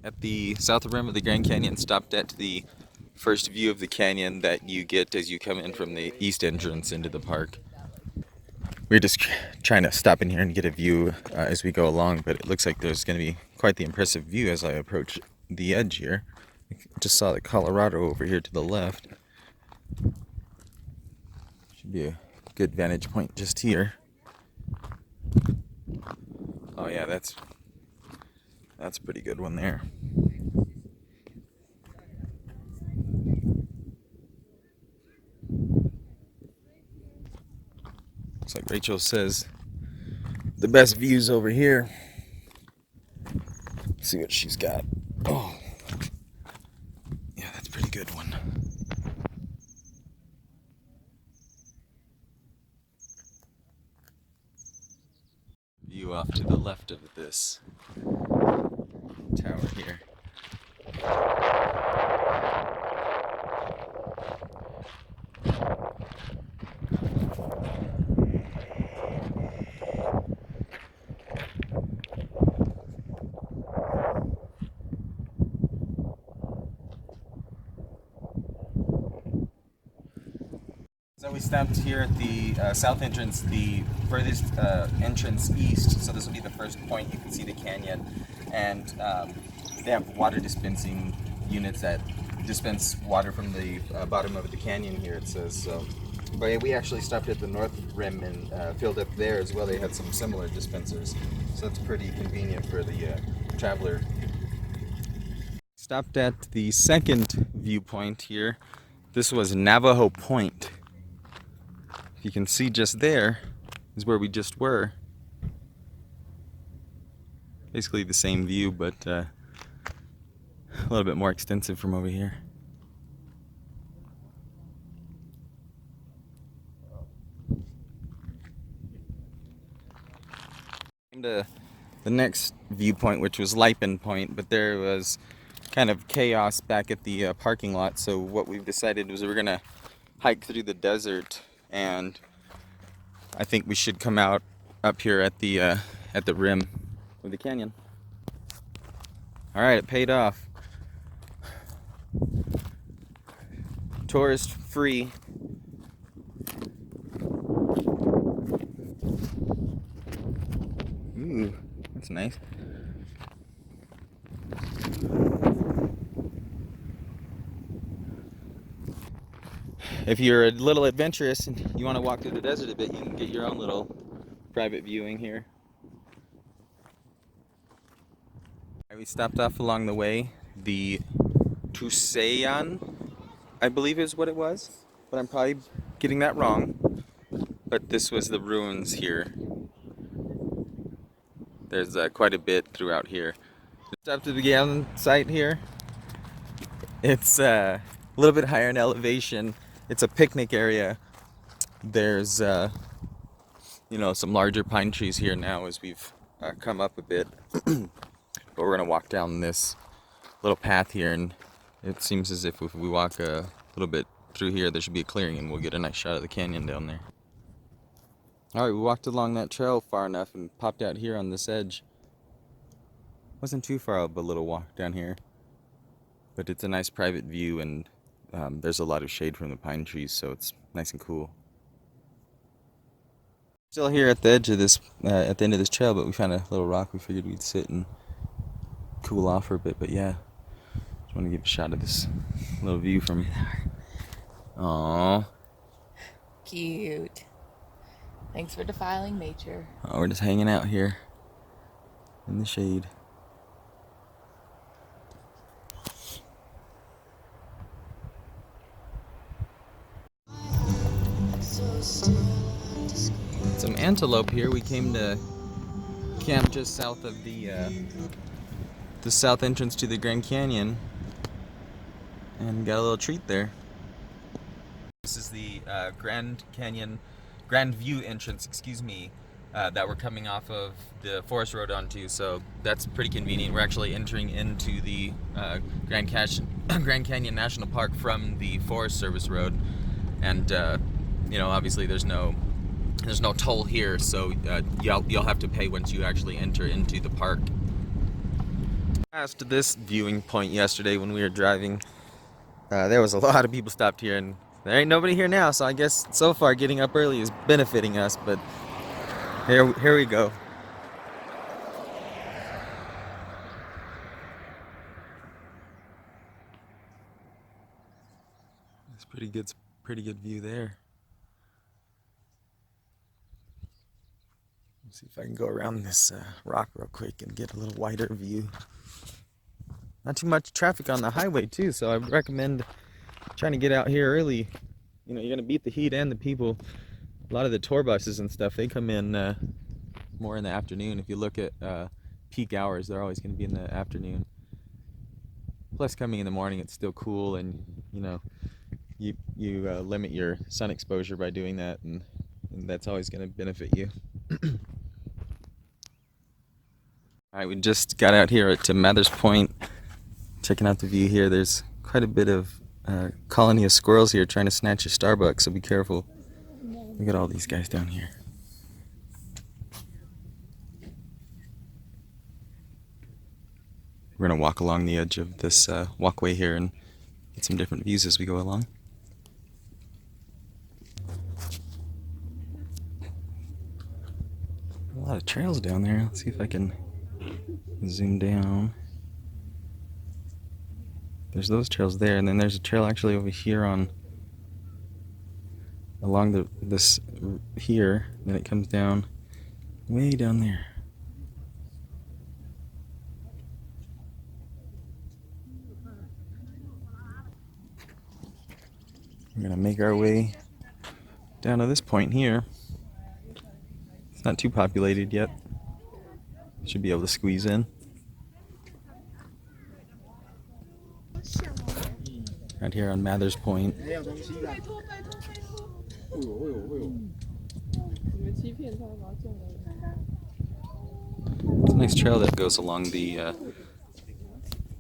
At the south rim of the Grand Canyon, stopped at the first view of the canyon that you get as you come in from the east entrance into the park. We're just trying to stop in here and get a view as we go along, but it looks like there's going to be quite the impressive view as I approach the edge here. I just saw the Colorado over here to the left. Should be a good vantage point just here. Oh yeah, that's a pretty good one there. Looks like Rachel says the best views over here. Let's see what she's got. Oh, yeah, that's a pretty good one. View off to the left of this tower here. So we stopped here at the south entrance, the furthest entrance east, so this will be the first point you can see the canyon, and they have water dispensing units that dispense water from the bottom of the canyon here, it says. So, but we actually stopped at the north rim and filled up there as well. They had some similar dispensers, so it's pretty convenient for the traveler. Stopped at the second viewpoint here. This was Navajo Point. If you can see just there is where we just were. Basically the same view, but a little bit more extensive from over here. Came to the next viewpoint, which was Lipin Point, but there was kind of chaos back at the parking lot, so what we've decided was we're gonna hike through the desert, and I think we should come out up here at the rim of the canyon. All right, it paid off. Tourist free. Ooh, that's nice. If you're a little adventurous and you want to walk through the desert a bit, you can get your own little private viewing here. We stopped off along the way. The Tusayan, I believe is what it was, but I'm probably getting that wrong. But this was the ruins here. There's quite a bit throughout here. Stopped at the Galen site here. It's a little bit higher in elevation. It's a picnic area. There's, some larger pine trees here now as we've come up a bit. But we're gonna walk down this little path here, and it seems as if we walk a little bit through here, there should be a clearing, and we'll get a nice shot of the canyon down there. All right, we walked along that trail far enough and popped out here on this edge. Wasn't too far of a little walk down here, but it's a nice private view, and there's a lot of shade from the pine trees, so it's nice and cool. Still here at the edge of this, at the end of this trail, but we found a little rock. We figured we'd sit and cool off for a bit, but yeah, just want to give a shot of this little view from. Aww. Cute. Thanks for defiling nature. Oh, we're just hanging out here in the shade. Some antelope here. We came to camp just south of the south entrance to the Grand Canyon and got a little treat there. This is the Grand View entrance, that we're coming off of the forest road onto, so that's pretty convenient. We're actually entering into the Grand Canyon National Park from the Forest Service road, and obviously there's no toll here, so you'll have to pay once you actually enter into the park. Past this viewing point yesterday when we were driving, there was a lot of people stopped here, and there ain't nobody here now. So I guess so far getting up early is benefiting us. But here we go. It's pretty good view there. Let's see if I can go around this rock real quick and get a little wider view. Not too much traffic on the highway too, so I would recommend trying to get out here early. You know, you're gonna beat the heat and the people. A lot of the tour buses and stuff, they come in more in the afternoon. If you look at peak hours, they're always gonna be in the afternoon. Plus, coming in the morning, it's still cool, and you know, you limit your sun exposure by doing that, and that's always gonna benefit you. Alright, we just got out here to Mathers Point, checking out the view here. There's quite a bit of colony of squirrels here trying to snatch your Starbucks, so be careful. Look at all these guys down here. We're gonna walk along the edge of this walkway here and get some different views as we go along. A lot of trails down there. Let's see if I can zoom down. There's those trails there, and then there's a trail actually over here along this here. Then it comes down way down there. We're gonna make our way down to this point here. It's not too populated yet. Should be able to squeeze in. Right here on Mathers Point. It's a nice trail that goes along the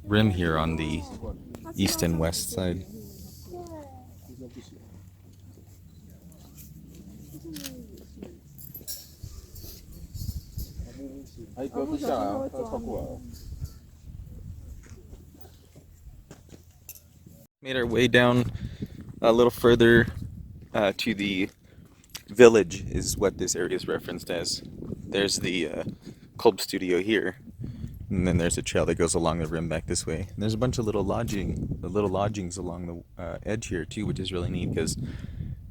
rim here on the east and west side. Made our way down a little further to the village is what this area is referenced as. There's the Kolb studio here, and then there's a trail that goes along the rim back this way. And there's a bunch of little lodgings along the edge here too, which is really neat because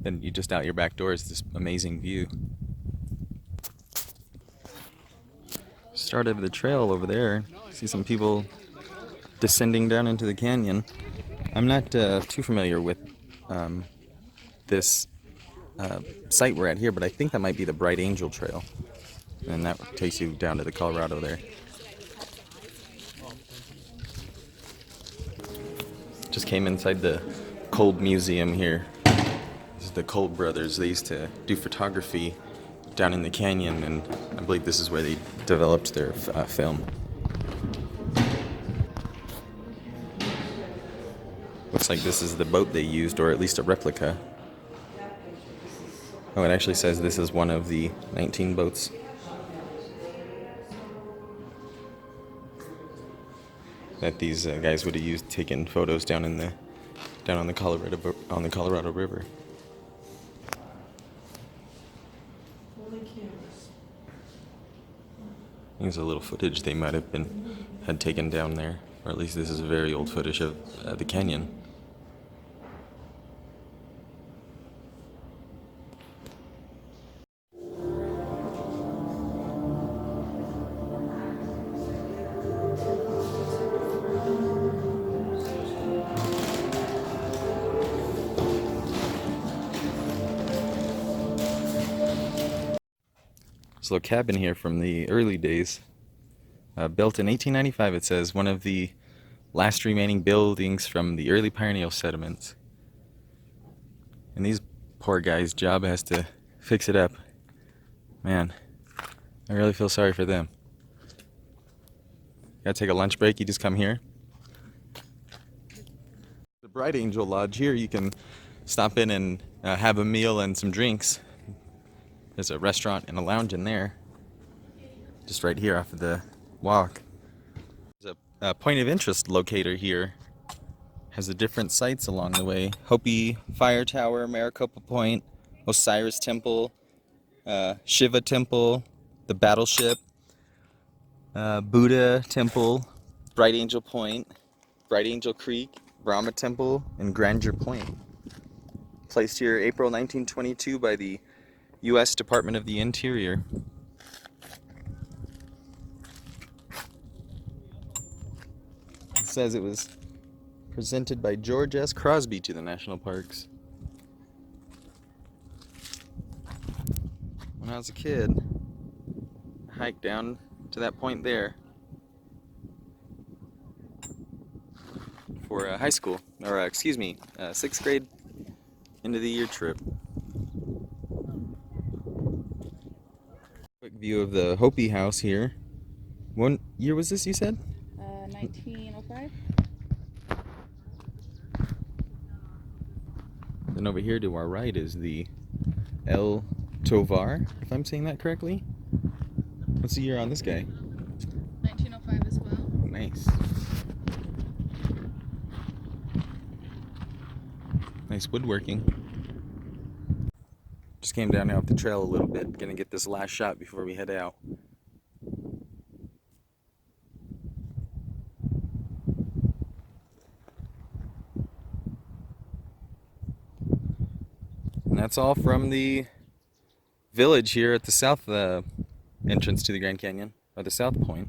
then you just out your back door is this amazing view. Start of the trail over there. See some people descending down into the canyon. I'm not too familiar with this site we're at here, but I think that might be the Bright Angel Trail, and that takes you down to the Colorado there. Just came inside the Kolb Museum here. This is the Kolb brothers. They used to do photography down in the canyon, and I believe this is where they developed their film. Looks like this is the boat they used, or at least a replica. Oh, it actually says this is one of the 19 boats. That these guys would have used taking photos down on the Colorado River. Here's a little footage they might have had taken down there, or at least this is very old footage of the canyon. This little cabin here from the early days, built in 1895, it says, one of the last remaining buildings from the early Pioneer settlements. And these poor guys' job has to fix it up. Man, I really feel sorry for them. Gotta take a lunch break, you just come here. The Bright Angel Lodge here, you can stop in and have a meal and some drinks. There's a restaurant and a lounge in there, just right here off of the walk. There's a point of interest locator here. Has the different sites along the way. Hopi Fire Tower, Maricopa Point, Osiris Temple, Shiva Temple, the Battleship, Buddha Temple, Bright Angel Point, Bright Angel Creek, Brahma Temple, and Grandeur Point. Placed here April 1922 by the U.S. Department of the Interior. It says it was presented by George S. Crosby to the national parks. When I was a kid, I hiked down to that point there for high school, or excuse me, 6th grade end of the year trip. Quick view of the Hopi house here. What year was this, you said? 1905. Then over here to our right is the El Tovar, if I'm saying that correctly. What's the year on this guy? 1905 as well. Nice. Nice woodworking. Just came down off the trail a little bit. Gonna get this last shot before we head out. And that's all from the village here at the south entrance to the Grand Canyon, or the south point.